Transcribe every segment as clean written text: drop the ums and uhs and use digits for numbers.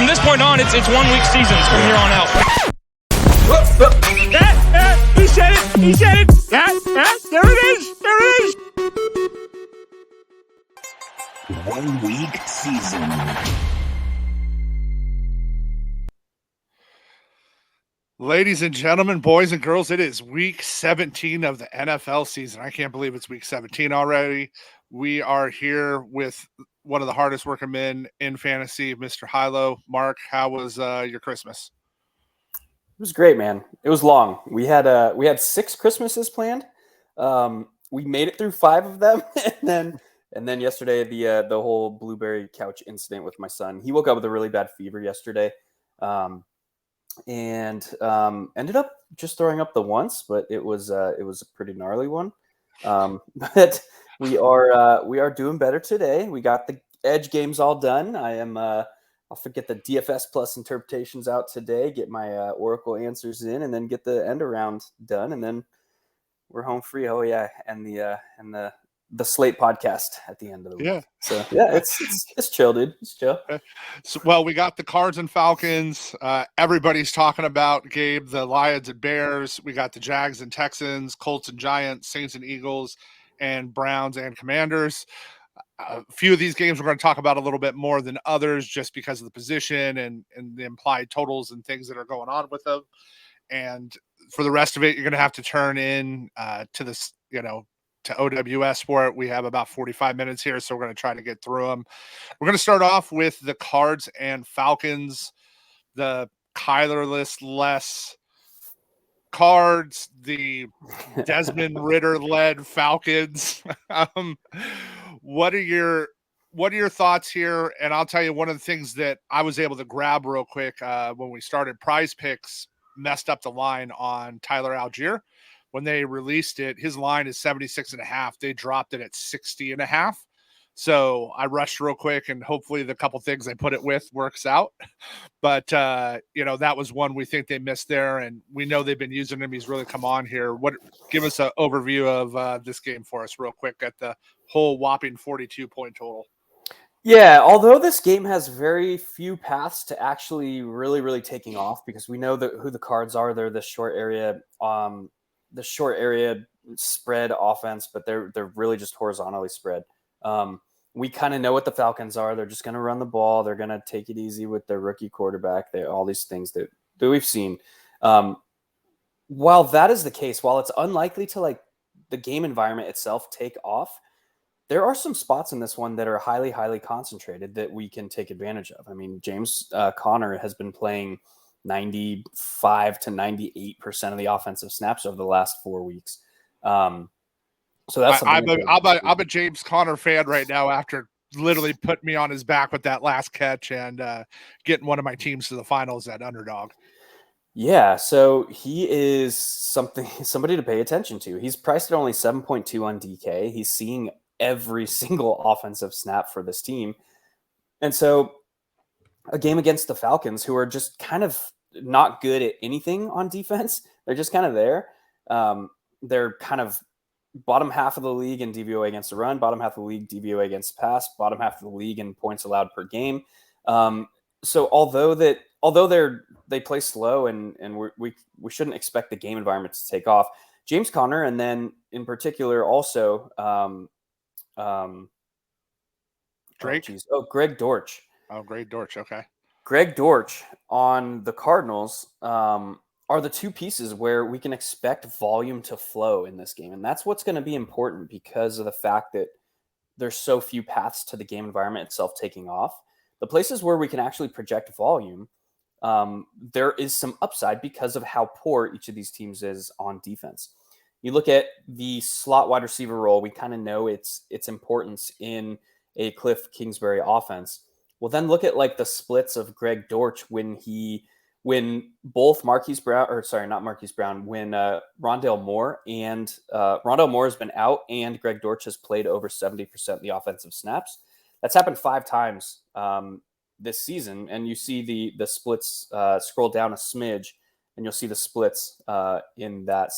this point on, it's 1 week seasons from here on out. He said it. He said it. There it is. There it is. 1 week season. Ladies and gentlemen, boys and girls, it is week 17 of the NFL season. I can't believe it's week 17 already. We are here with one of the hardest working men in fantasy, Mr. Hilow. Mark, how was your Christmas? It was great, man. It was long. We had 6 Christmases planned. We made it through 5 of them, and then yesterday the whole blueberry couch incident with my son. He woke up with a really bad fever yesterday, and ended up just throwing up the once, but it was a pretty gnarly one. But we are doing better today. We got the edge games all done. I'll forget the DFS plus interpretations out today, get my Oracle answers in, and then get the end around done, and then we're home free. Oh yeah, and the Slate podcast at the end of the week. Yeah. So yeah, it's chill, dude. It's chill. So, well, we got the Cards and Falcons. Everybody's talking about, Gabe, the Lions and Bears. We got the Jags and Texans, Colts and Giants, Saints and Eagles, and Browns and Commanders. A few of these games we're going to talk about a little bit more than others just because of the position and the implied totals and things that are going on with them. And for the rest of it, you're going to have to turn in to this, to OWS for it. We have about 45 minutes here, so we're going to try to get through them. We're going to start off with the Cards and Falcons, the Kyler-less Cards, the Desmond Ritter-led Falcons. What are your thoughts here? And I'll tell you, one of the things that I was able to grab real quick when we started, Prize Picks messed up the line on Tyler Algier. When they released it, his line is 76.5. They dropped it at 60.5. So I rushed real quick, and hopefully the couple things I put it with works out. But, that was one we think they missed there, and we know they've been using him. He's really come on here. Give us an overview of this game for us real quick at the whole whopping 42-point total. Yeah, although this game has very few paths to actually really, really taking off, because we know who the Cards are. They're the short area spread offense, but they're really just horizontally spread. We kind of know what the Falcons are. They're just going to run the ball. They're going to take it easy with their rookie quarterback. All these things that we've seen. While that is the case, while it's unlikely to the game environment itself take off, there are some spots in this one that are highly, highly concentrated that we can take advantage of. I mean, James Conner has been playing 95 to 98% of the offensive snaps over the last 4 weeks. So that's I'm a James Conner fan right now after literally putting me on his back with that last catch and getting one of my teams to the finals at underdog. Yeah, so he is somebody to pay attention to. He's priced at only 7.2 on DK. He's seeing every single offensive snap for this team. And so a game against the Falcons, who are just kind of not good at anything on defense, they're just kind of there. They're kind of bottom half of the league in DVOA against the run, bottom half of the league DVOA against the pass, bottom half of the league in points allowed per game. So although they play slow and we shouldn't expect the game environment to take off, James Conner, and then in particular also Drake. Greg Dortch. Oh, Greg Dortch. Okay. Greg Dortch on the Cardinals are the two pieces where we can expect volume to flow in this game. And that's what's going to be important because of the fact that there's so few paths to the game environment itself taking off. The places where we can actually project volume, there is some upside because of how poor each of these teams is on defense. You look at the slot wide receiver role, we kind of know its importance in a Cliff Kingsbury offense. Well, then look at the splits of Greg Dortch when both when Rondale Moore has been out and Greg Dortch has played over 70% of the offensive snaps. That's happened 5 times this season, and you see the splits. Scroll down a smidge, and you'll see the splits in that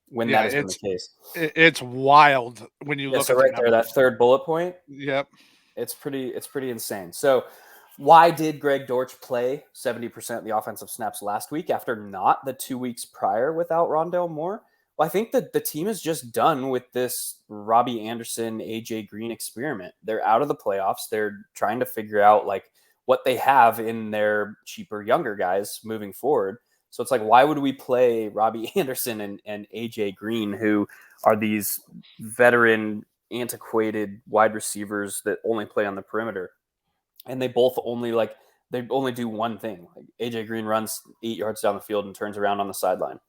when that has been the case. It's wild when you look at right there, that third bullet point. Yep, it's pretty insane. So Why did Greg Dortch play 70% of the offensive snaps last week after not the 2 weeks prior without Rondale Moore? Well, I think that the team is just done with this Robbie Anderson, AJ Green experiment. They're out of the playoffs. They're trying to figure out like what they have in their cheaper younger guys moving forward. So it's like, why would we play Robbie Anderson and AJ Green, who are these veteran, antiquated wide receivers that only play on the perimeter? And they both only do one thing. Like AJ Green runs 8 yards down the field and turns around on the sideline.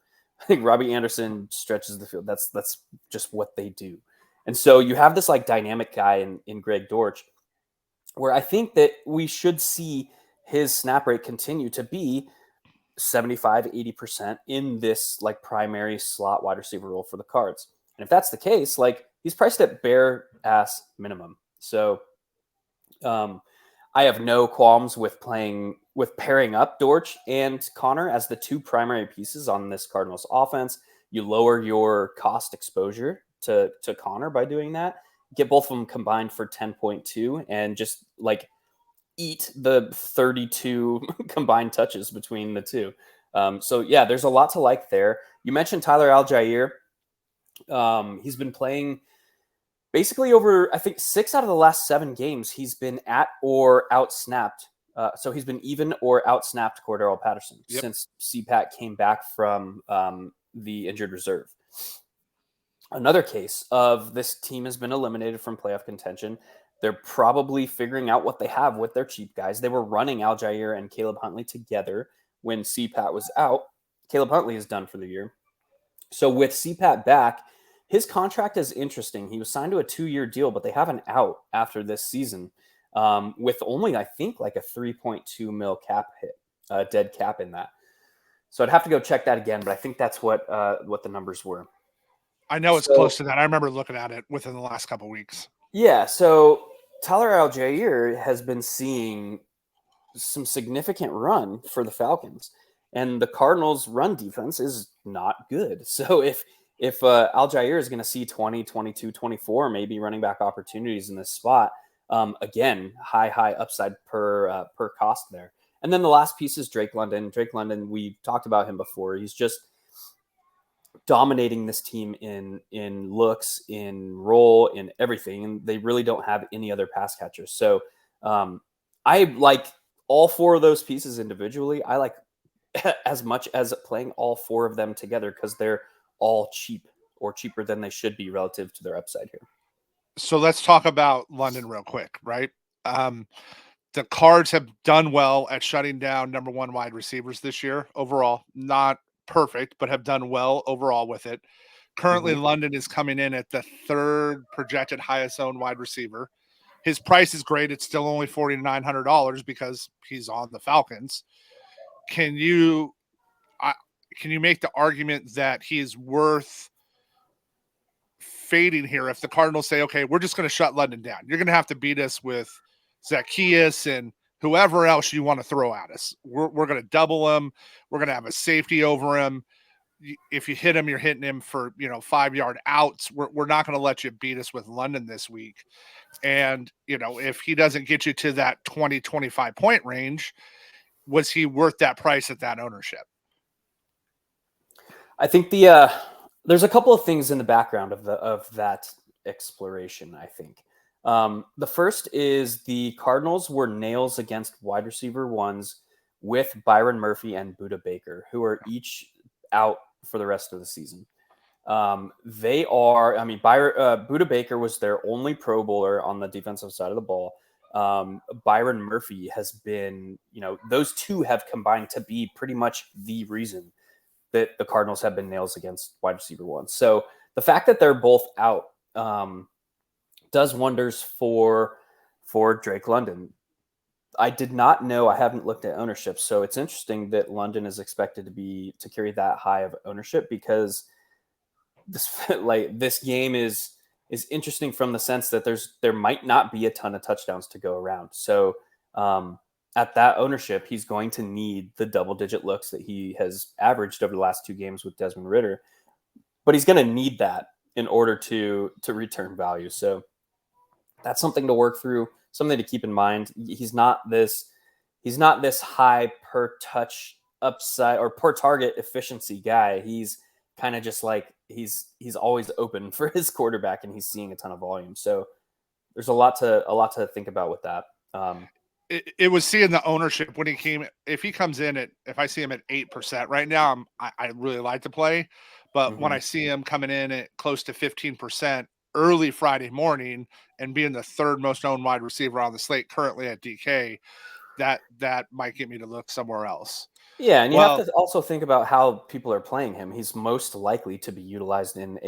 I think Robbie Anderson stretches the field. That's just what they do. And so you have this like dynamic guy in Greg Dortch, where I think that we should see his snap rate continue to be 75, 80% in this like primary slot wide receiver role for the Cards. And if that's the case, like he's priced at bare ass minimum. So I have no qualms with pairing up Dortch and Connor as the two primary pieces on this Cardinals offense. You lower your cost exposure to Connor by doing that. Get both of them combined for 10.2 and just like eat the 32 combined touches between the two. So yeah, there's a lot to like there. You mentioned Tyler Algier. He's been playing basically over, I think, 6 out of the last 7 games, he's been at or out-snapped. So he's been even or out-snapped Cordero Patterson since CPAT came back from the injured reserve. Another case of this team has been eliminated from playoff contention. They're probably figuring out what they have with their cheap guys. They were running Algier and Caleb Huntley together when CPAT was out. Caleb Huntley is done for the year. So with CPAT back, his contract is interesting. He was signed to a 2-year deal, but they have an out after this season with only, I think, like a 3.2 mil cap hit, dead cap in that. So I'd have to go check that again, but I think that's what the numbers were. I know it's close to that. I remember looking at it within the last couple of weeks. Yeah, so Tyler Algier has been seeing some significant run for the Falcons, and the Cardinals' run defense is not good. So if Algier is going to see 20, 22, 24, maybe running back opportunities in this spot, again, high upside per cost there. And then the last piece is Drake London. Drake London, we talked about him before. He's just dominating this team in looks, in role, in everything. And they really don't have any other pass catchers. So I like all 4 of those pieces individually. I like as much as playing all 4 of them together because they're all cheap or cheaper than they should be relative to their upside here. So let's talk about London real quick, right? The Cards have done well at shutting down number 1 wide receivers this year overall. Not perfect, but have done well overall with it. Currently, London is coming in at the 3rd projected highest owned wide receiver. His price is great. It's still only $4,900 because he's on the Falcons. Can you make the argument that he is worth fading here if the Cardinals say, okay, we're just going to shut London down? You're going to have to beat us with Zacchaeus and whoever else you want to throw at us. We're going to double him. We're going to have a safety over him. If you hit him, you're hitting him for 5-yard outs. We're not going to let you beat us with London this week. And, if he doesn't get you to that 20, 25 point range, was he worth that price at that ownership? I think there's a couple of things in the background of that exploration, I think. The first is the Cardinals were nails against wide receiver ones with Byron Murphy and Budda Baker, who are each out for the rest of the season. Budda Baker was their only Pro Bowler on the defensive side of the ball. Byron Murphy has been, those two have combined to be pretty much the reason that the Cardinals have been nails against wide receiver ones. So the fact that they're both out does wonders for Drake London. I did not know. I haven't looked at ownership, so it's interesting that London is expected to carry that high of ownership because this game is interesting from the sense that there might not be a ton of touchdowns to go around. So at that ownership, he's going to need the double-digit looks that he has averaged over the last 2 games with Desmond Ridder, but he's going to need that in order to return value. So that's something to work through, something to keep in mind. He's not this he's not this high per touch upside or per target efficiency guy. He's kind of just like he's always open for his quarterback, and he's seeing a ton of volume. So there's a lot to think about with that. It was seeing the ownership when he came. If he comes in if I see him at 8% right now, I really like to play. But when I see him coming in at close to 15% early Friday morning and being the third most owned wide receiver on the slate currently at DK, that might get me to look somewhere else. Yeah, and you have to also think about how people are playing him. He's most likely to be utilized in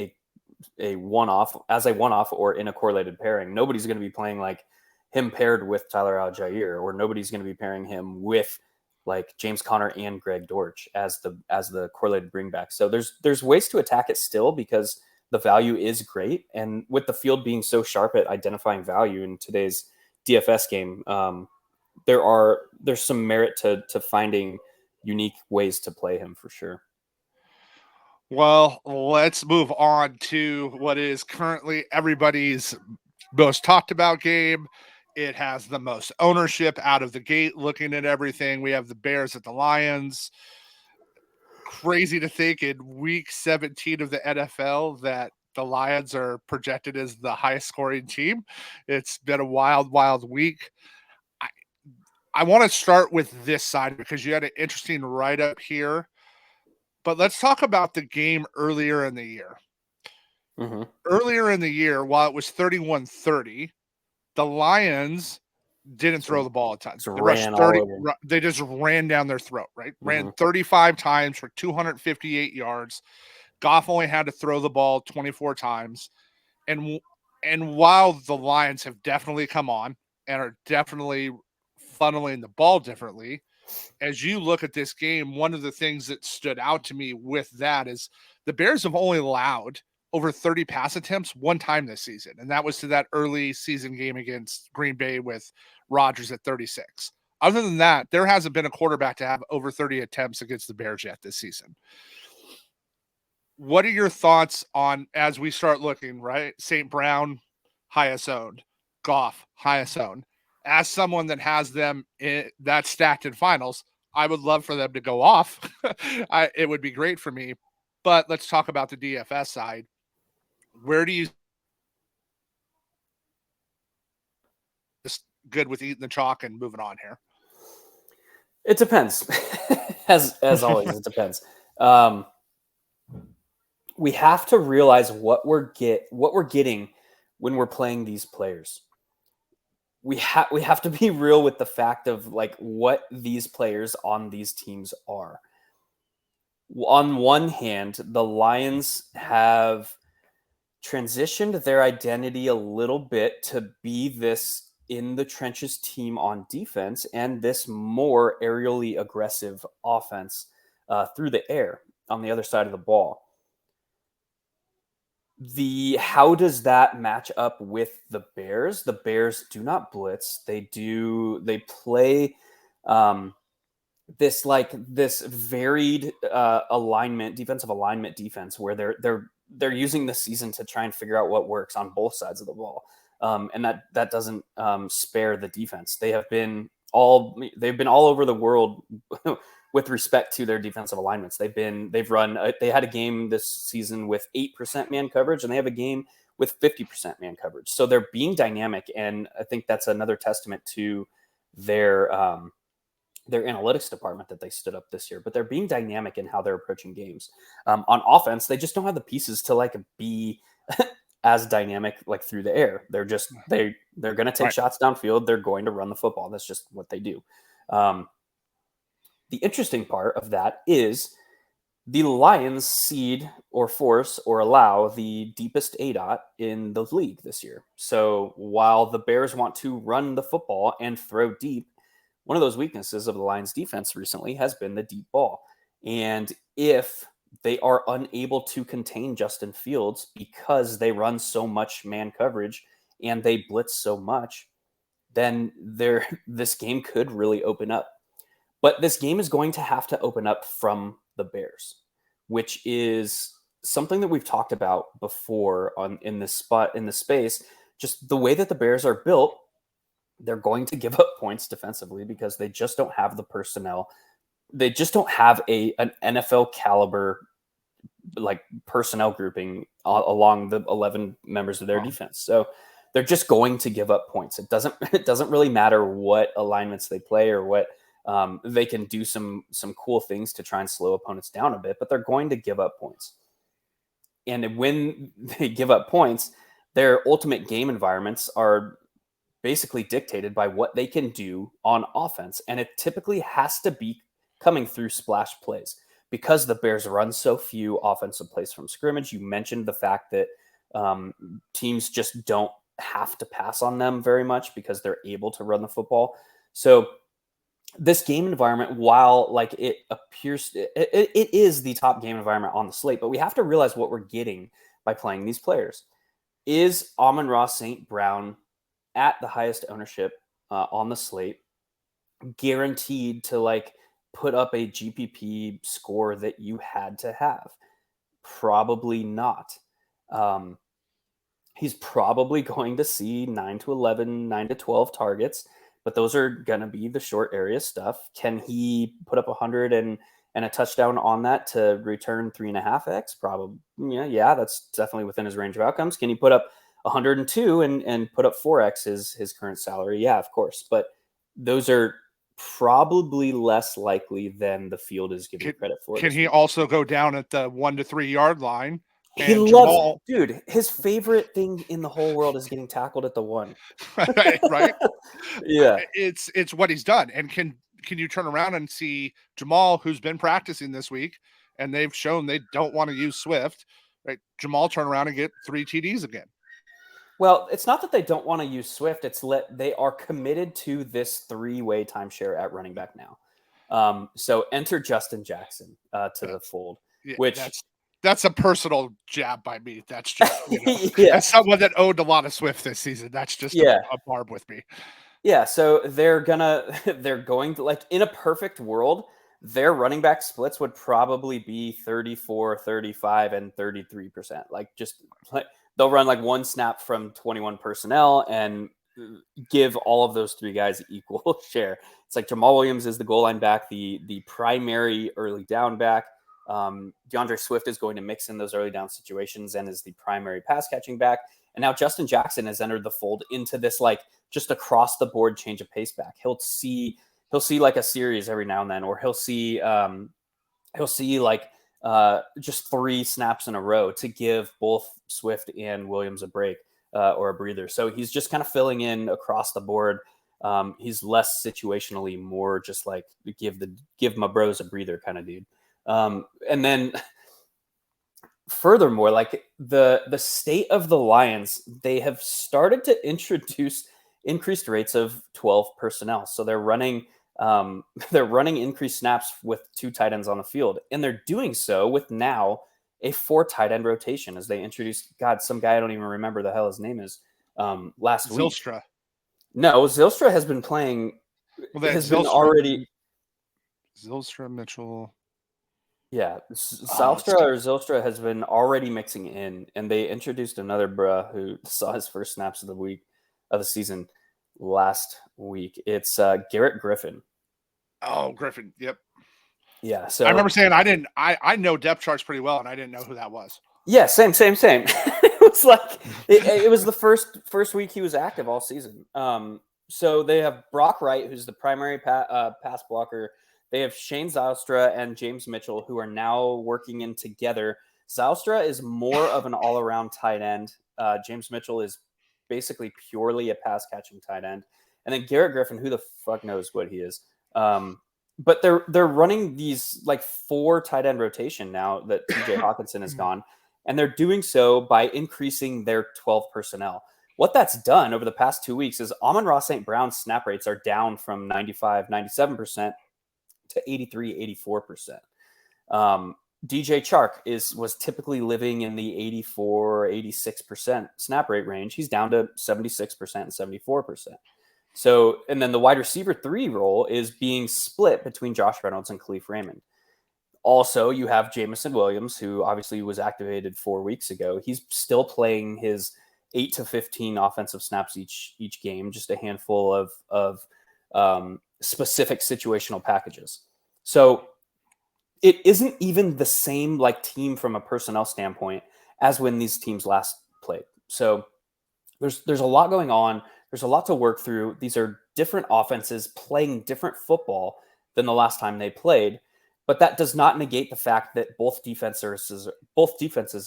a one-off or in a correlated pairing. Nobody's going to be playing like him paired with Tyler Algier, or nobody's going to be pairing him with like James Conner and Greg Dortch as the correlated bringback. So there's ways to attack it still, because the value is great, and with the field being so sharp at identifying value in today's DFS game, there's some merit to finding unique ways to play him for sure. Well, let's move on to what is currently everybody's most talked about game. It has the most ownership out of the gate. Looking at everything, we have the Bears at the Lions. Crazy to think in week 17 of the NFL that the Lions are projected as the highest scoring team. It's been a wild, wild week. I want to start with this side because you had an interesting write-up here. But let's talk about the game earlier in the year. Earlier in the year, while it was 31-30, the Lions didn't throw the ball a ton. They just ran down their throat, right? Ran 35 times for 258 yards. Goff only had to throw the ball 24 times. And while the Lions have definitely come on and are definitely funneling the ball differently, as you look at this game, one of the things that stood out to me with that is the Bears have only allowed over 30 pass attempts one time this season, and that was to that early season game against Green Bay with Rodgers at 36. Other than that, there hasn't been a quarterback to have over 30 attempts against the Bears yet this season. What are your thoughts on, as we start looking, right? St. Brown, highest owned. Goff, highest owned. As someone that has them that stacked in finals, I would love for them to go off. It would be great for me. But let's talk about the DFS side. Where do you just good with eating the chalk and moving on here? It depends. as always, it depends. We have to realize what we're getting when we're playing these players. We have to be real with the fact of like what these players on these teams are. On one hand, the Lions have transitioned their identity a little bit to be this in the trenches team on defense and this more aerially aggressive offense through the air on the other side of the ball. How does that match up with the Bears? The Bears do not blitz. They play this varied defensive alignment defense where they're using the season to try and figure out what works on both sides of the ball. And that doesn't spare the defense. They've been all over the world with respect to their defensive alignments. They had a game this season with 8% man coverage, and they have a game with 50% man coverage. So they're being dynamic, and I think that's another testament to their analytics department that they stood up this year. But they're being dynamic in how they're approaching games. On offense, they just don't have the pieces to like be as dynamic like through the air. They're going to take shots downfield. They're going to run the football. That's just what they do. The interesting part of that is the Lions seed or force or allow the deepest ADOT in the league this year. So while the Bears want to run the football and throw deep, one of those weaknesses of the Lions defense recently has been the deep ball. And if they are unable to contain Justin Fields because they run so much man coverage and they blitz so much, then this game could really open up. But this game is going to have to open up from the Bears, which is something that we've talked about before in this space. Just the way that the Bears are built, they're going to give up points defensively because they just don't have the personnel. They just don't have an NFL caliber like personnel grouping along the 11 members of their defense. So they're just going to give up points. It doesn't really matter what alignments they play or what they can do some cool things to try and slow opponents down a bit, but they're going to give up points. And when they give up points, their ultimate game environments are basically dictated by what they can do on offense. And it typically has to be coming through splash plays because the Bears run so few offensive plays from scrimmage. You mentioned the fact that teams just don't have to pass on them very much because they're able to run the football. So this game environment, while like it appears, it is the top game environment on the slate, but we have to realize what we're getting by playing these players. Is Amon-Ra St. Brown at the highest ownership on the slate guaranteed to like put up a GPP score that you had to have? Probably not. He's probably going to see 9 to 11, 9 to 12 targets, but those are going to be the short area stuff. Can he put up 100 and a touchdown on that to return 3.5x? Probably. Yeah, that's definitely within his range of outcomes. Can he put up 102 and put up 4x his current salary? Yeah, of course. But those are probably less likely than the field is giving credit for. Can he also go down at the 1 to 3 yard line? He loves, dude, his favorite thing in the whole world is getting tackled at the 1. right? Yeah. It's what he's done. And can you turn around and see Jamal, who's been practicing this week, and they've shown they don't want to use Swift, right? Jamal turn around and get 3 TDs again. Well, it's not that they don't want to use Swift. It's they are committed to this 3-way timeshare at running back now. So enter Justin Jackson to the fold, which that's a personal jab by me. That's just as someone that owned a lot of Swift this season, that's just a barb with me. Yeah, so they're going to, like, in a perfect world, their running back splits would probably be 34, 35, and 33%. Like, just like they'll run like one snap from 21 personnel and give all of those 3 guys equal share. It's like Jamal Williams is the goal line back, the primary early down back. DeAndre Swift is going to mix in those early down situations and is the primary pass catching back. And now Justin Jackson has entered the fold into this like just across the board change of pace back. He'll see like a series every now and then, or he'll see like just 3 snaps in a row to give both Swift and Williams a break or a breather. So he's just kind of filling in across the board. He's less situationally, more just like give my bros a breather kind of dude. And then furthermore, like the state of the Lions, they have started to introduce increased rates of 12 personnel. So they're running increased snaps with 2 tight ends on the field, and they're doing so with now a 4 tight end rotation as they introduced some guy I don't even remember the hell his name is last week. Zylstra. No, Zylstra has been playing. Zylstra Mitchell. Yeah, Zylstra has been already mixing in, and they introduced another bruh who saw his first snaps of the season last week. It's Garrett Griffin. Oh, Griffin. Yep. Yeah. So I remember saying I know depth charts pretty well, and I didn't know who that was. Yeah, same. It was like it was the first week he was active all season. So they have Brock Wright, who's the primary pass blocker. They have Shane Zylstra and James Mitchell, who are now working in together. Zylstra is more of an all-around tight end. James Mitchell is basically purely a pass-catching tight end. And then Garrett Griffin, who the fuck knows what he is. But they're running these like 4 tight end rotation now that TJ Hawkinson is gone. And they're doing so by increasing their 12 personnel. What that's done over the past 2 weeks is Amon-Ra St. Brown's snap rates are down from 95, 97% to 83, 84%. DJ Chark was typically living in the 84, 86% snap rate range. He's down to 76% and 74%. So, and then the wide receiver 3 role is being split between Josh Reynolds and Khalif Raymond. Also, you have Jamison Williams, who obviously was activated 4 weeks ago. He's still playing his 8 to 15 offensive snaps each game, just a handful of specific situational packages. So it isn't even the same like team from a personnel standpoint as when these teams last played. So there's a lot going on. There's a lot to work through. These are different offenses playing different football than the last time they played. But that does not negate the fact that both defenses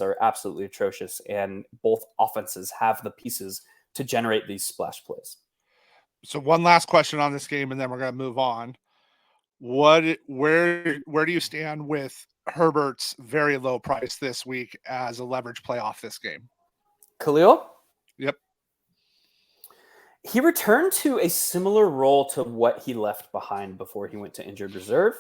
are absolutely atrocious, and both offenses have the pieces to generate these splash plays. So one last question on this game, and then we're going to move on. Where do you stand with Herbert's very low price this week as a leverage play off this game? Khalil? Yep. He returned to a similar role to what he left behind before he went to injured reserve.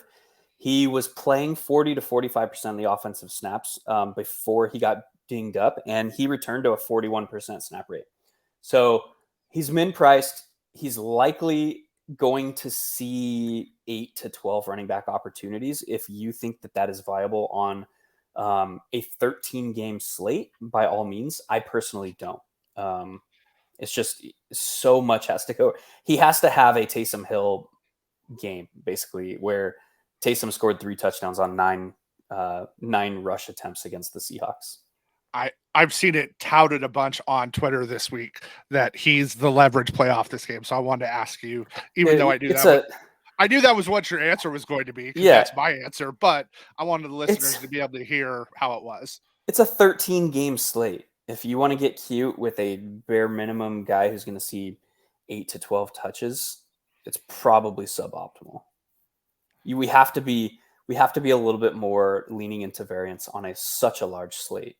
He was playing 40 to 45% of the offensive snaps before he got dinged up, and he returned to a 41% snap rate. So he's min-priced. He's likely going to see 8 to 12 running back opportunities. If you think that is viable on a 13-game slate, by all means. I personally don't. It's just so much has to go. He has to have a Taysom Hill game, basically, where Taysom scored 3 touchdowns on 9 rush attempts against the Seahawks. I've seen it touted a bunch on Twitter this week that he's the leverage play off this game. So I wanted to ask you, even though I knew that was what your answer was going to be. Yeah, that's my answer. But I wanted the listeners to be able to hear how it was. It's a 13-game slate. If you want to get cute with a bare minimum guy who's going to see 8 to 12 touches, it's probably suboptimal. We have to be a little bit more leaning into variance on such a large slate.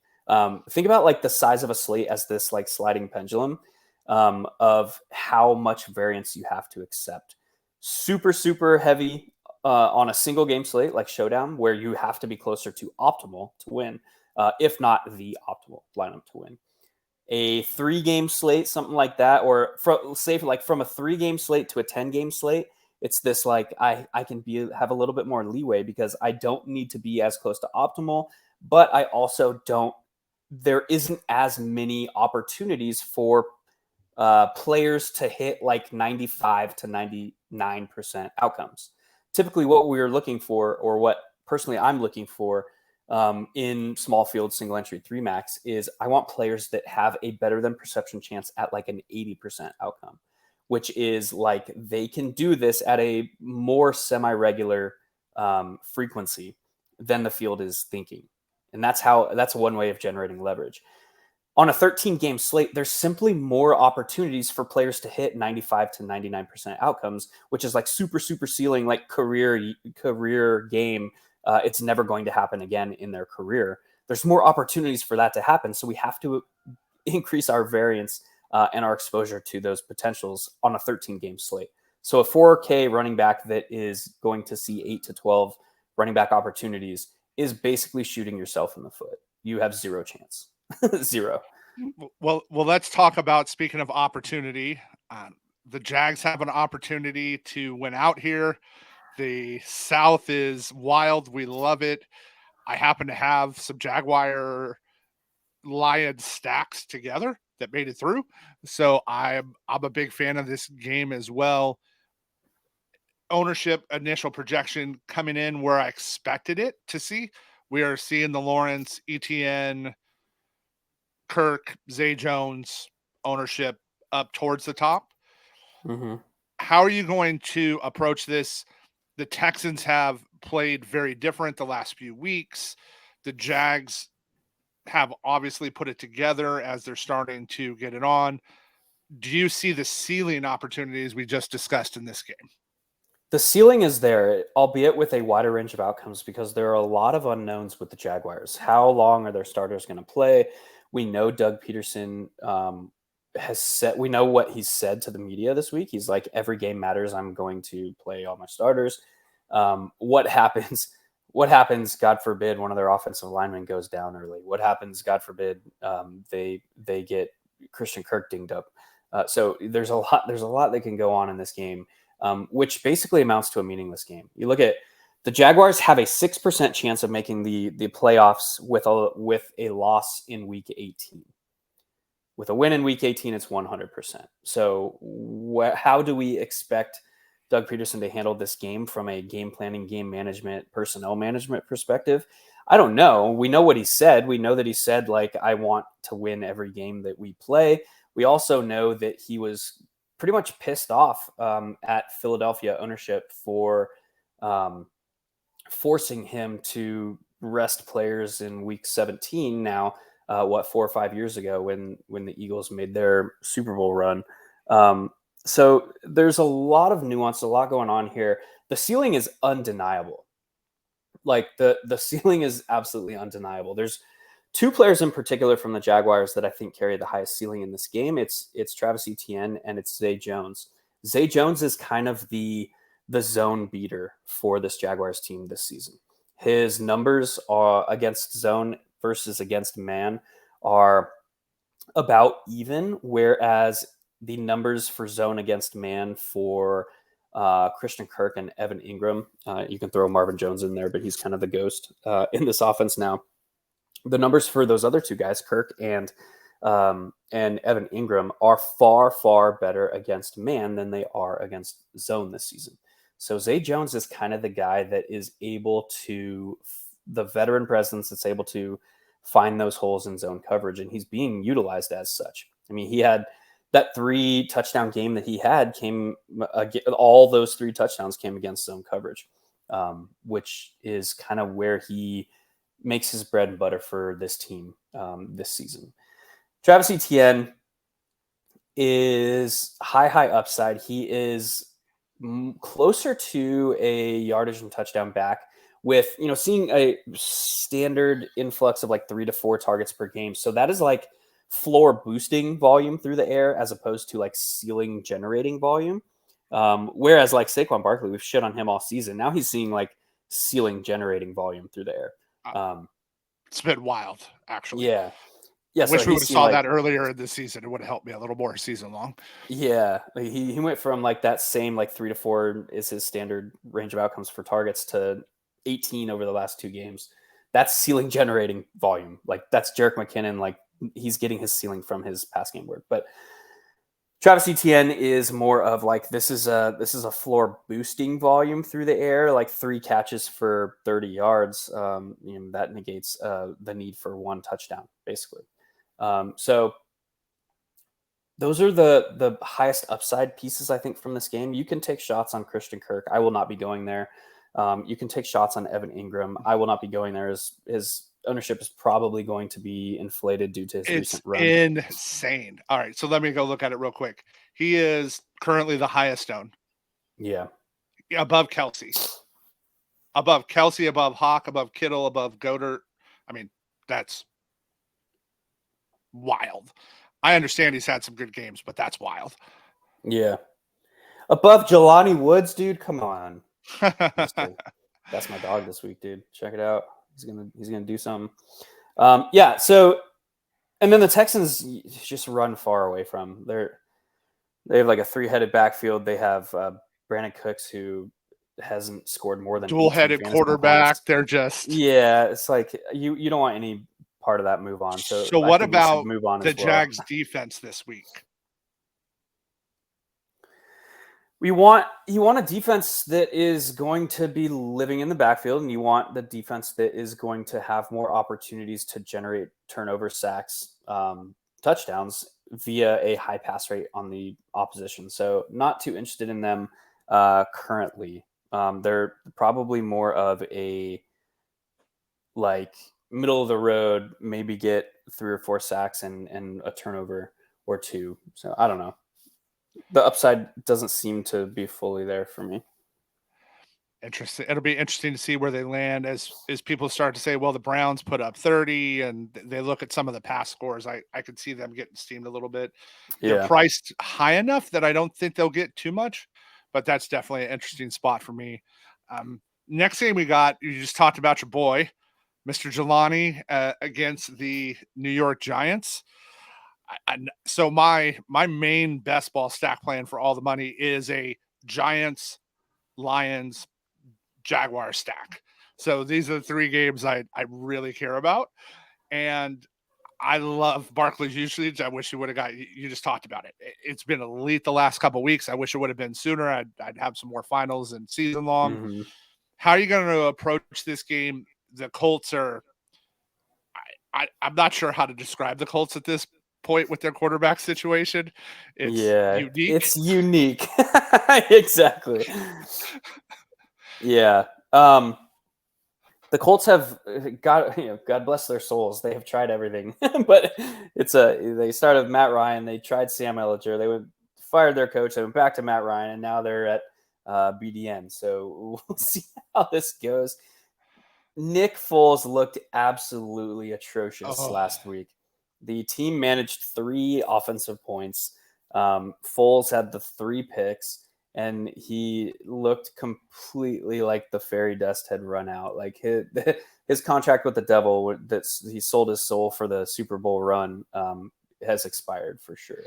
Think about like the size of a slate as this like sliding pendulum of how much variance you have to accept. Super, super heavy on a single game slate like Showdown, where you have to be closer to optimal to win, if not the optimal lineup to win. A 3-game slate, something like that, or from a 3-game slate to a 10-game slate, it's this like I can have a little bit more leeway because I don't need to be as close to optimal, but I also don't. There isn't as many opportunities for players to hit like 95 to 99% outcomes. Typically, what we're looking for, or what personally I'm looking for in small field single entry 3 max, is I want players that have a better than perception chance at like an 80% outcome, which is like they can do this at a more semi-regular frequency than the field is thinking. And that's one way of generating leverage. On a 13-game slate, there's simply more opportunities for players to hit 95 to 99% outcomes, which is like super, super ceiling, like career game. It's never going to happen again in their career. There's more opportunities for that to happen. So we have to increase our variance and our exposure to those potentials on a 13-game slate. So a 4K running back that is going to see 8 to 12 running back opportunities is basically shooting yourself in the foot. You have zero chance. Zero. Well, let's talk about, speaking of opportunity, the Jags have an opportunity to win out here. The South is wild. We love it. I happen to have some Jaguar Lion stacks together that made it through. So I'm a big fan of this game as well. Ownership initial projection coming in where I expected it to see. We are seeing the Lawrence, ETN, Kirk, Zay Jones ownership up towards the top. Mm-hmm. How are you going to approach this? The Texans have played very different the last few weeks. The Jags have obviously put it together as they're starting to get it on. Do you see the ceiling opportunities we just discussed in this game? The ceiling is there, albeit with a wider range of outcomes, because there are a lot of unknowns with the Jaguars. How long are their starters going to play? We know Doug Peterson has said, we know what he's said to the media this week. He's like, every game matters. I'm going to play all my starters. What happens, God forbid, one of their offensive linemen goes down early? What happens, God forbid, they get Christian Kirk dinged up? So there's a lot that can go on in this game. Which basically amounts to a meaningless game. You look at the Jaguars have a 6% chance of making the playoffs with a loss in week 18. With a win in week 18, it's 100%. So how do we expect Doug Peterson to handle this game from a game planning, game management, personnel management perspective? I don't know. We know what he said. We know that he said, like, I want to win every game that we play. We also know that he was pretty much pissed off at Philadelphia ownership for forcing him to rest players in week 17 now, 4 or 5 years ago when the Eagles made their Super Bowl run. So there's a lot of nuance, a lot going on here. The ceiling is undeniable. Like the ceiling is absolutely undeniable. There's two players in particular from the Jaguars that I think carry the highest ceiling in this game. It's Travis Etienne and it's Zay Jones. Zay Jones is kind of the zone beater for this Jaguars team this season. His numbers are against zone versus against man are about even, whereas the numbers for zone against man for Christian Kirk and Evan Ingram, you can throw Marvin Jones in there, but he's kind of the ghost in this offense now. The numbers for those other two guys, Kirk and Evan Ingram, are far, far better against man than they are against zone this season. So Zay Jones is kind of the guy that is able to, the veteran presence that's able to find those holes in zone coverage, and he's being utilized as such. I mean, he had that 3 touchdown game that he had all those 3 touchdowns came against zone coverage, which is kind of where he makes his bread and butter for this team this season. Travis Etienne is high upside. He is closer to a yardage and touchdown back with, seeing a standard influx of like 3 to 4 targets per game. So that is like floor boosting volume through the air as opposed to like ceiling generating volume. Whereas like Saquon Barkley, we've shit on him all season. Now he's seeing like ceiling generating volume through the air. It's been wild, actually. Yeah. I wish we would have saw that earlier in the season. It would have helped me a little more season long. Yeah. He went from like that same like 3 to 4 is his standard range of outcomes for targets to 18 over the last 2 games. That's ceiling generating volume. Like that's Jerick McKinnon. Like he's getting his ceiling from his pass game work. But Travis Etienne is more of like, this is a floor boosting volume through the air, like 3 catches for 30 yards. That negates the need for 1 touchdown, basically. So those are the highest upside pieces, I think, from this game. You can take shots on Christian Kirk. I will not be going there. You can take shots on Evan Ingram. I will not be going there. His ownership is probably going to be inflated due to his recent run. It's insane. All right, so let me go look at it real quick. He is currently the highest owned. Yeah. Above Kelsey. Above Kelsey, above Hawk, above Kittle, above Goddard. I mean, that's wild. I understand he's had some good games, but that's wild. Yeah. Above Jelani Woods, dude. Come on. That's my dog this week, dude. Check it out. He's gonna do something. Yeah. So, and then the Texans just run far away from. They have like a 3-headed backfield. They have Brandon Cooks, who hasn't scored more than dual-headed quarterback. They're just it's like you don't want any part of that move on. So what about move on the Jags defense this week? You want a defense that is going to be living in the backfield, and you want the defense that is going to have more opportunities to generate turnover, sacks, touchdowns via a high pass rate on the opposition. So not too interested in them currently. They're probably more of a like middle of the road, maybe get 3 or 4 sacks and a turnover or 2. So I don't know. The upside doesn't seem to be fully there for me. Interesting. It'll be interesting to see where they land as people start to say, well, the Browns put up 30 and they look at some of the past scores. I could see them getting steamed a little bit. Yeah. They're priced high enough that I don't think they'll get too much, but that's definitely an interesting spot for me. Next game we got, you just talked about your boy, Mr. Jelani, against the New York Giants. So my main best ball stack plan for all the money is a Giants, Lions, Jaguars stack. So these are the 3 games I really care about. And I love Barkley's usage. I wish he would have got. You just talked about it. It's been elite the last couple of weeks. I wish it would have been sooner. I'd have some more finals and season long. Mm-hmm. How are you going to approach this game? The Colts are. I'm not sure how to describe the Colts at this point with their quarterback situation. It's unique. It's unique. Exactly. Yeah. The Colts have God bless their souls. They have tried everything, but they started with Matt Ryan. They tried Sam Ellinger. They fired their coach. They went back to Matt Ryan, and now they're at BDN. So we'll see how this goes. Nick Foles looked absolutely atrocious last week. The team managed 3 offensive points. Foles had the 3 picks, and he looked completely like the fairy dust had run out. Like his contract with the devil, that he sold his soul for the Super Bowl run, has expired for sure.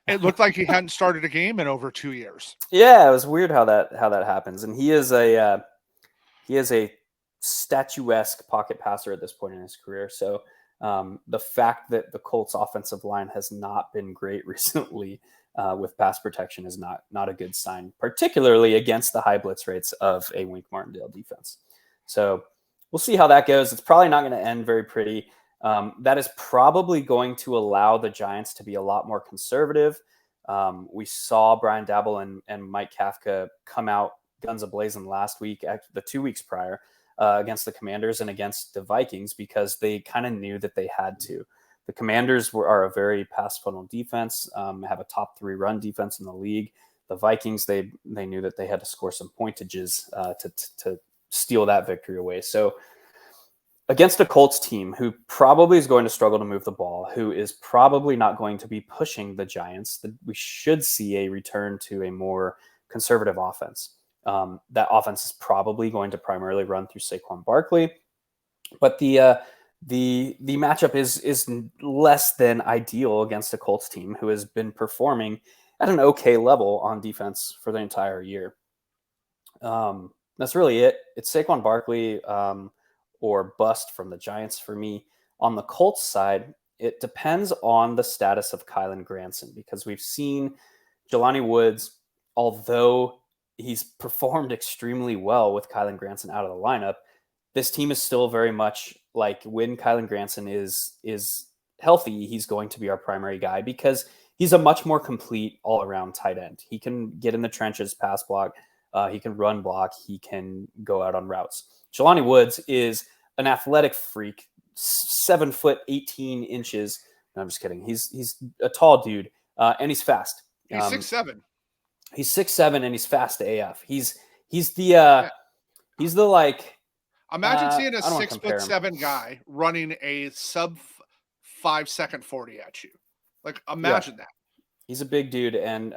It looked like he hadn't started a game in over 2 years. Yeah, it was weird how that happens. And he is a statuesque pocket passer at this point in his career. So the fact that the Colts offensive line has not been great recently with pass protection is not a good sign, particularly against the high blitz rates of a Wink Martindale defense. So we'll see how that goes. It's probably not going to end very pretty. That is probably going to allow the Giants to be a lot more conservative. We saw Brian Daboll and Mike Kafka come out guns a-blazing last week, the 2 weeks prior, against the Commanders and against the Vikings, because they kind of knew that they had to. The Commanders are a very pass funnel defense, have a top 3 run defense in the league. The Vikings, they knew that they had to score some pointages to steal that victory away. So against a Colts team who probably is going to struggle to move the ball, who is probably not going to be pushing the Giants, we should see a return to a more conservative offense. That offense is probably going to primarily run through Saquon Barkley, but the matchup is less than ideal against a Colts team who has been performing at an okay level on defense for the entire year. That's really it. It's Saquon Barkley or bust from the Giants for me. On the Colts side, it depends on the status of Kylen Granson, because we've seen Jelani Woods, although he's performed extremely well with Kylen Granson out of the lineup, this team is still very much like, when Kylen Granson is healthy, he's going to be our primary guy because he's a much more complete all-around tight end. He can get in the trenches, pass block, he can run block, he can go out on routes. Jelani Woods is an athletic freak, 7 foot 18 inches. No, I'm just kidding. He's a tall dude, and he's fast. He's 6'7". He's 6'7" and he's fast AF. He's the like. Imagine seeing a 6'7" guy running a sub 5 second 40 at you. Like, imagine that. He's a big dude, and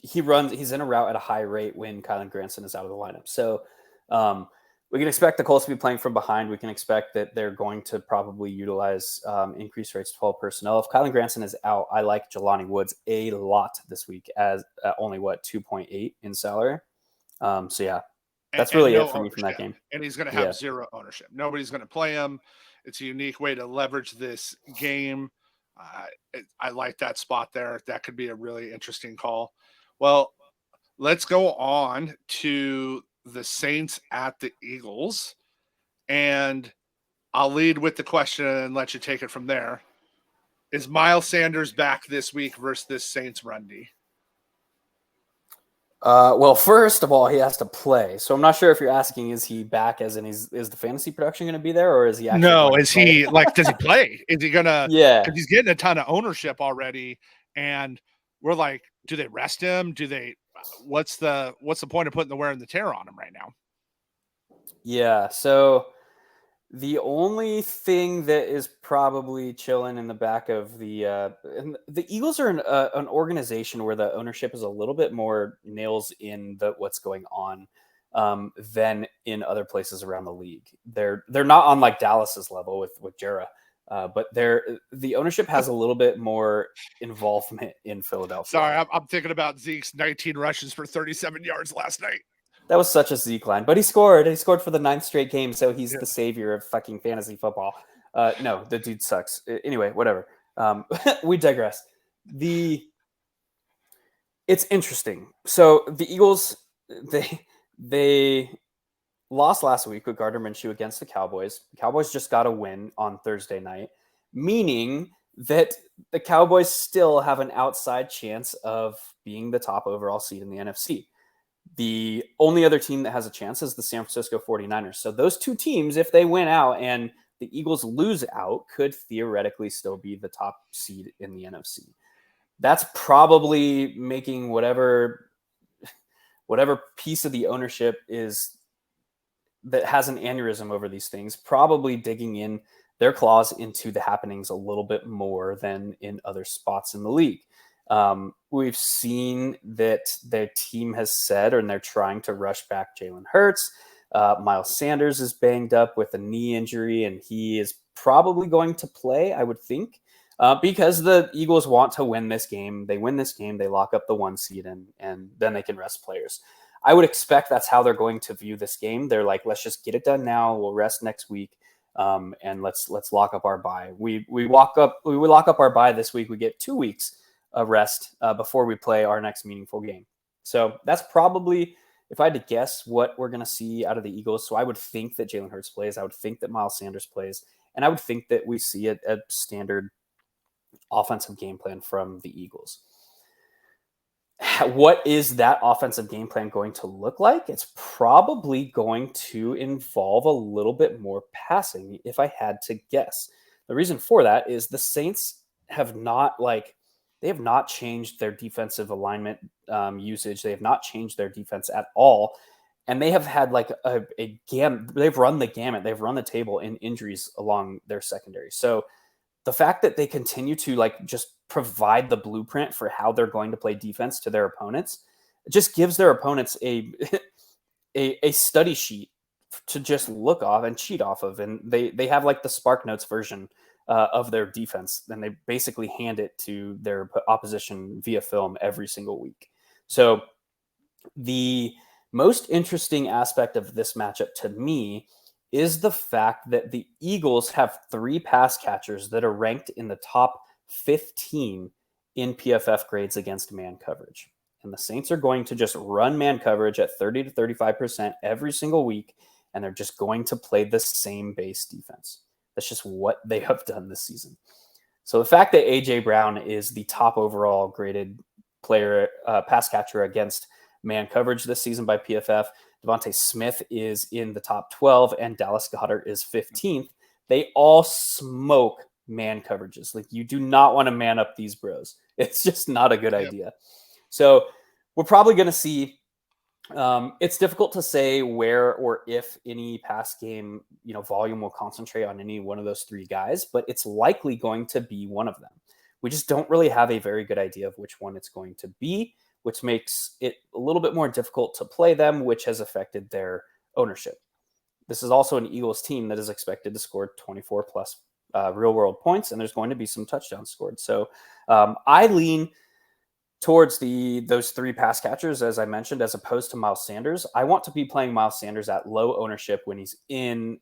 he's in a route at a high rate when Kylen Granson is out of the lineup. So we can expect the Colts to be playing from behind. We can expect that they're going to probably utilize increased rates 12 personnel. If Kylen Granson is out, I like Jelani Woods a lot this week as only 2.8 in salary. So yeah, that's really it for me from that game. And he's going to have zero ownership. Nobody's going to play him. It's a unique way to leverage this game. I like that spot there. That could be a really interesting call. Well, let's go on to the Saints at the Eagles. And I'll lead with the question and let you take it from there. Is Miles Sanders back this week versus this Saints run D? Well, first of all, he has to play. So I'm not sure if you're asking, is he back as in is the fantasy production going to be there, or is he actually does he play? Is he going to? Yeah. Because he's getting a ton of ownership already. And we're like, do they rest him? What's the point of putting the wear and the tear on him right now? Yeah. So the only thing that is probably chilling in the back of the Eagles are an organization where the ownership is a little bit more nails in what's going on than in other places around the league. They're not on like Dallas's level with Jera, but the ownership has a little bit more involvement in Philadelphia. Sorry, I'm thinking about Zeke's 19 rushes for 37 yards last night. That was such a Zeke line, but he scored. He scored for the 9th straight game, so he's the savior of fucking fantasy football. No, the dude sucks. Anyway, whatever. We digress. It's interesting. So the Eagles, they lost last week with Gardner Minshew against the Cowboys. The Cowboys just got a win on Thursday night, meaning that the Cowboys still have an outside chance of being the top overall seed in the NFC. The only other team that has a chance is the San Francisco 49ers. So those two teams, if they win out and the Eagles lose out, could theoretically still be the top seed in the NFC. That's probably making whatever piece of the ownership is that has an aneurysm over these things, probably digging in their claws into the happenings a little bit more than in other spots in the league. We've seen that their team has said, and they're trying to rush back Jalen Hurts. Miles Sanders is banged up with a knee injury, and he is probably going to play, I would think, because the Eagles want to win this game. They win this game, they lock up the 1 seed, and then they can rest players. I would expect that's how they're going to view this game. They're like, let's just get it done now. We'll rest next week, and let's lock up our bye. We lock up our bye this week. We get 2 weeks of rest before we play our next meaningful game. So that's probably, if I had to guess, what we're going to see out of the Eagles. So I would think that Jalen Hurts plays. I would think that Miles Sanders plays. And I would think that we see a standard offensive game plan from the Eagles. What is that offensive game plan going to look like? It's probably going to involve a little bit more passing, if I had to guess. The reason for that is the Saints have not changed their defensive alignment usage. They have not changed their defense at all. And they have had like a gamut. They've run the gamut. They've run the table in injuries along their secondary. So the fact that they continue to like just provide the blueprint for how they're going to play defense to their opponents, it just gives their opponents a study sheet to just look off and cheat off of. And they have like the Spark Notes version of their defense. Then they basically hand it to their opposition via film every single week. So the most interesting aspect of this matchup to me is the fact that the Eagles have 3 pass catchers that are ranked in the top 15 in PFF grades against man coverage. And the Saints are going to just run man coverage at 30 to 35% every single week, and they're just going to play the same base defense. That's just what they have done this season. So the fact that A.J. Brown is the top overall graded player, pass catcher against man coverage this season by PFF, Devontae Smith is in the top 12, and Dallas Goedert is 15th. They all smoke man coverages. Like, you do not want to man up these bros. It's just not a good idea. So we're probably going to see, it's difficult to say where or if any pass game, volume will concentrate on any one of those 3 guys, but it's likely going to be one of them. We just don't really have a very good idea of which one it's going to be, which makes it a little bit more difficult to play them, which has affected their ownership. This is also an Eagles team that is expected to score 24 plus real-world points, and there's going to be some touchdowns scored. So I lean towards those 3 pass catchers, as I mentioned, as opposed to Miles Sanders. I want to be playing Miles Sanders at low ownership when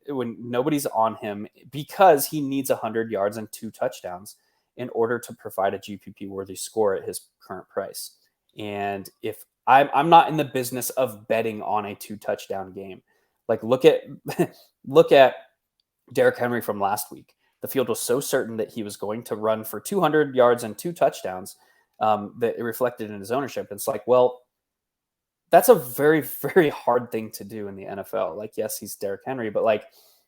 nobody's on him, because he needs 100 yards and 2 touchdowns in order to provide a GPP-worthy score at his current price. And if I'm not in the business of betting on a 2-touchdown game, like look at Derrick Henry from last week. The field was so certain that he was going to run for 200 yards and 2 touchdowns that it reflected in his ownership. It's like, well, that's a very, very hard thing to do in the NFL. Like, yes, he's Derrick Henry, but like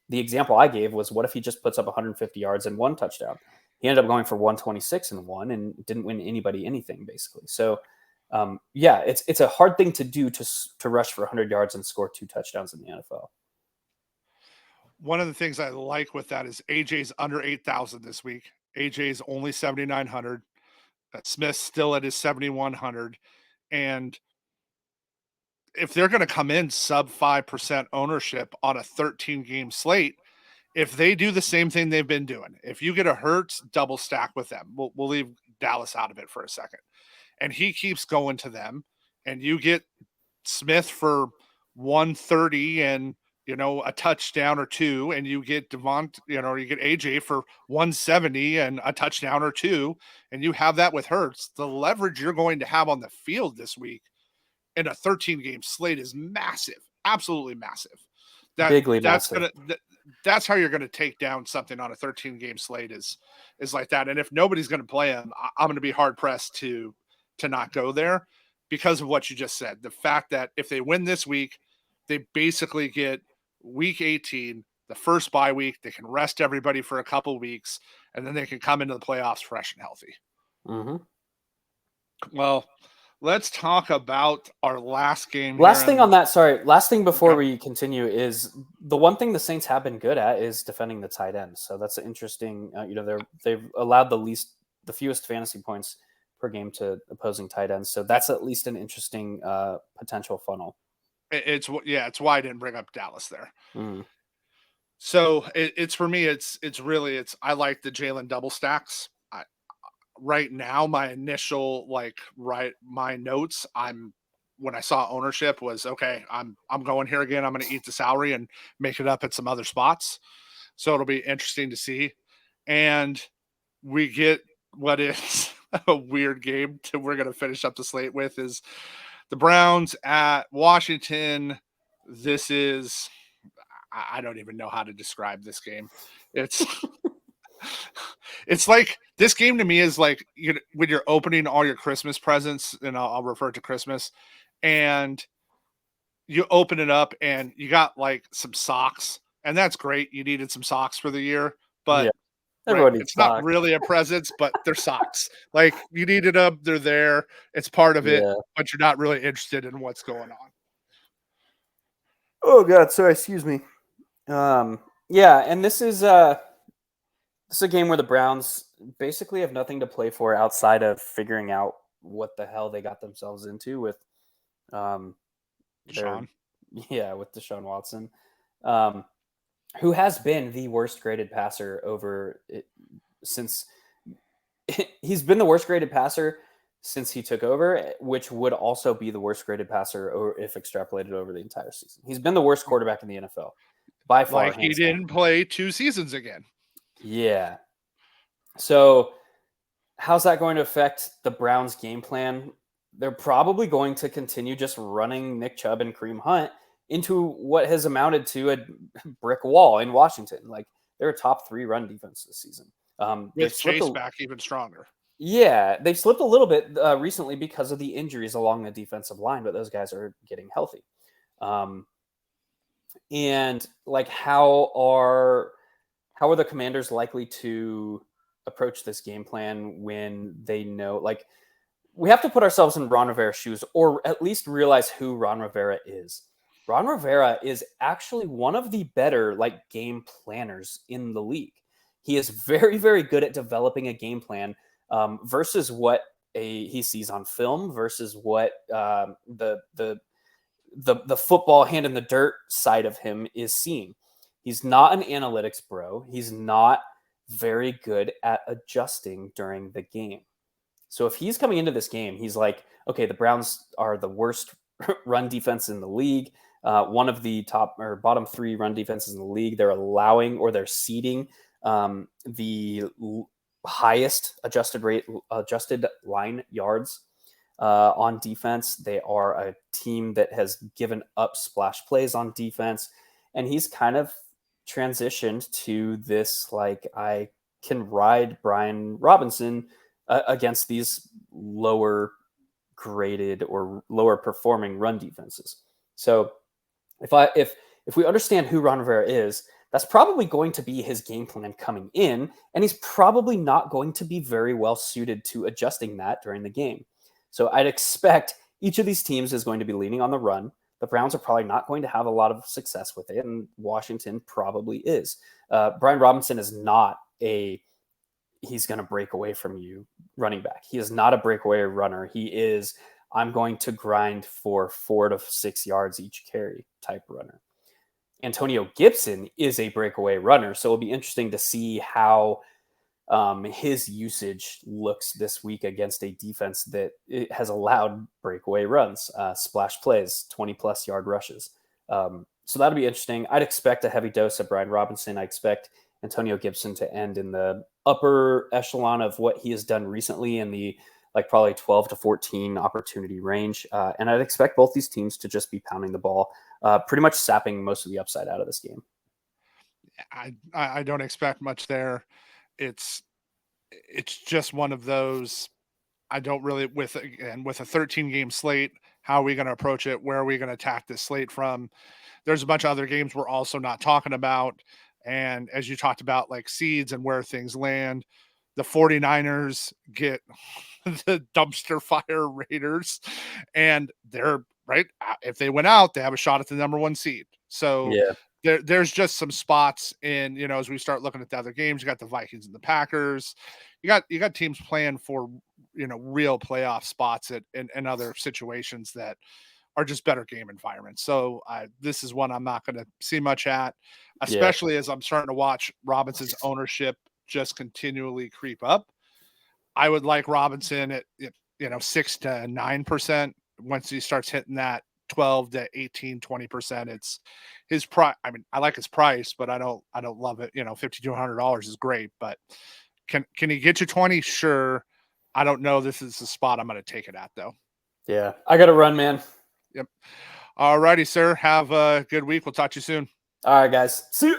the example I gave was, what if he just puts up 150 yards and 1 touchdown? He ended up going for 126 and 1 and didn't win anybody anything, basically. So it's a hard thing to do to rush for 100 yards and score 2 touchdowns in the NFL. One of the things I like with that is AJ's under 8,000 this week. AJ's only 7,900. Smith's still at his 7,100. And if they're going to come in sub 5% ownership on a 13-game slate, if they do the same thing they've been doing, if you get a Hurts, double stack with them. We'll leave Dallas out of it for a second. And he keeps going to them, and you get Smith for 130 and a touchdown or two, and you get you get AJ for 170 and a touchdown or two, and you have that with Hurts, the leverage you're going to have on the field this week in a 13-game slate is massive, absolutely massive. Bigly massive. That's how you're going to take down something on a 13-game slate is like that. And if nobody's going to play him, I'm going to be hard pressed to not go there because of what you just said. The fact that if they win this week, they basically get week 18, the first bye week. They can rest everybody for a couple weeks, and then they can come into the playoffs fresh and healthy. Mm-hmm. Well, let's talk about our last game. Last thing before we continue is the one thing the Saints have been good at is defending the tight end. So that's interesting. They've allowed the fewest fantasy points per game to opposing tight ends. So that's at least an interesting potential funnel. It's why I didn't bring up Dallas there. Mm. So it's for me. I like the Jalen double stacks. Right now, my initial my notes. When I saw ownership was okay. I'm going here again. I'm going to eat the salary and make it up at some other spots. So it'll be interesting to see. And we get what is a weird game we're going to finish up the slate with is the Browns at Washington. This is, I don't even know how to describe this game. It's like this game to me is like when you're opening all your Christmas presents, and I'll refer to Christmas, and you open it up and you got like some socks, and that's great. You needed some socks for the year, but it's not really a present, but they're socks. Like you needed them, they're there. It's part of it, but you're not really interested in what's going on. Oh God, sorry, excuse me. And this is a game where the Browns basically have nothing to play for outside of figuring out what the hell they got themselves into with Deshaun Watson, who has been the worst graded passer since he's been the worst graded passer since he took over, which would also be the worst graded passer or if extrapolated over the entire season. He's been the worst quarterback in the NFL by far. Like he didn't play 2 seasons again. Yeah. So how's that going to affect the Browns' game plan? They're probably going to continue just running Nick Chubb and Kareem Hunt into what has amounted to a brick wall in Washington. Like they're a top 3 run defense this season. With Chase back even stronger. Yeah, they've slipped a little bit recently because of the injuries along the defensive line, but those guys are getting healthy. And like how are the Commanders likely to approach this game plan when they know, like, we have to put ourselves in Ron Rivera's shoes, or at least realize who Ron Rivera is. Ron Rivera is actually one of the better game planners in the league. He is very, very good at developing a game plan versus what he sees on film versus what the football hand in the dirt side of him is seeing. He's not an analytics bro. He's not very good at adjusting during the game. So if he's coming into this game, he's like, okay, the Browns are the worst run defense in the league. One of the top or bottom 3 run defenses in the league. They're allowing, or they're seeding the highest adjusted line yards on defense. They are a team that has given up splash plays on defense. And he's kind of transitioned to this, I can ride Brian Robinson against these lower graded or lower performing run defenses. So if we understand who Ron Rivera is, that's probably going to be his game plan coming in, and he's probably not going to be very well suited to adjusting that during the game. So I'd expect each of these teams is going to be leaning on the run. The Browns are probably not going to have a lot of success with it, and Washington probably is. Brian Robinson is not he's going to break away from you running back. He is not a breakaway runner. He is, I'm going to grind for 4 to 6 yards each carry type runner. Antonio Gibson is a breakaway runner, so it'll be interesting to see how his usage looks this week against a defense that has allowed breakaway runs, splash plays, 20-plus yard rushes. So that'll be interesting. I'd expect a heavy dose of Brian Robinson. I expect Antonio Gibson to end in the upper echelon of what he has done recently in the probably 12 to 14 opportunity range. And I'd expect both these teams to just be pounding the ball, pretty much sapping most of the upside out of this game. I don't expect much there. It's just one of those. I don't really with a 13 game slate. How are we going to approach it? Where are we going to attack this slate from? There's a bunch of other games we're also not talking about. And as you talked about, like seeds and where things land, the 49ers get the dumpster fire Raiders, and they're right. If they went out, they have a shot at the number 1 seed. So there's just some spots in, as we start looking at the other games, you got the Vikings and the Packers. You got teams playing for, real playoff spots in other situations that are just better game environments. So this is one I'm not going to see much at, especially as I'm starting to watch Robinson's ownership just continually creep up. I would like Robinson at 6 to 9%. Once he starts hitting that 12 to 18, 20%, it's his price. I mean, I like his price, but I don't love it. $5,200 is great, but can he get you 20? Sure. I don't know. This is the spot I'm going to take it at, though. Yeah, I got to run, man. Yep. All righty, sir. Have a good week. We'll talk to you soon. All right, guys. See you.